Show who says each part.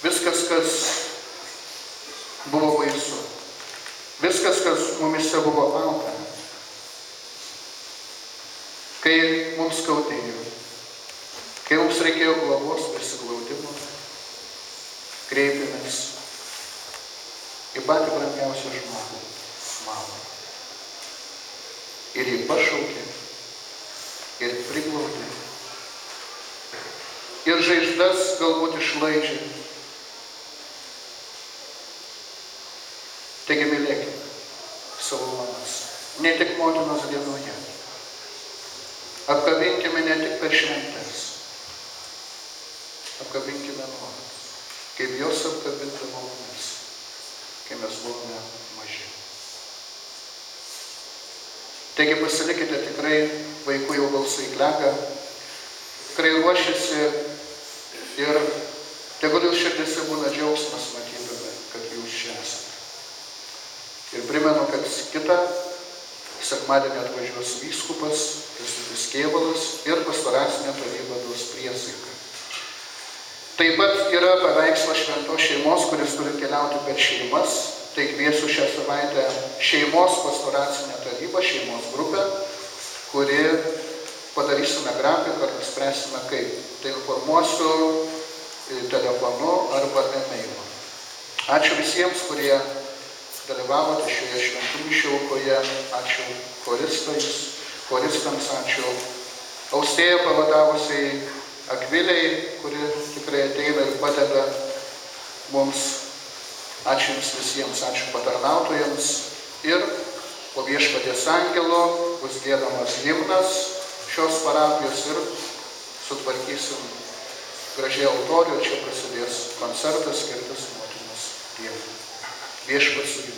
Speaker 1: viskas, kas buvo baisu, viskas, kas mumise buvo alkana, kai mums skaudėjo, kai mums reikėjo globos prisiglaudimo, kreipėmės į patį brangiausią žmogų, mamą. Ir jį pašaukė, ir priglaudė, ir žaizdas galbūt išlaižė. Taigi mylėkime savo mamas, ne tik motinos dienoje. Apkabinkime ne tik per šventes, apkabinkime nuolat, kaip jos apkabindavo mumis, kai mes buvome maži. Taigi pasilikite tikrai, vaikų jau balsai klega, tikrai ruošiasi ir tegul jūs širdise būna džiaugsmas matydami, kad jūs čia esate. Ir primenu, kad kitą sekmadienį atvažiuos vyskupas, Kęstutis Kėvalas ir pastoracinė taryba duos priesaiką. Taip pat yra paveikslas šventos šeimos, kuris turi keliauti per šeimas. Tai kviesiu šią savaitę šeimos pastoracinę tarybą, šeimos grupę, kuri padarysime grafiką ir nuspręsime kaip. Tai informuosiu telefonu arba e-mailu. Ačiū visiems, kurie dalyvavote šioje šventų mišių aukoje. Ačiū koristams, ačiū austėją pavadavusiai Akviliai, kuri tikrai ateina ir padeda mums. Ačiū jums visiems, ačiū patarnautojams. Ir po Viešpaties angelo bus giedamas himnas šios parapijos ir sutvarkysim gražiai altorių. Čia prasidės koncertas skirtas motinos Dievui. Viešpats su jumis.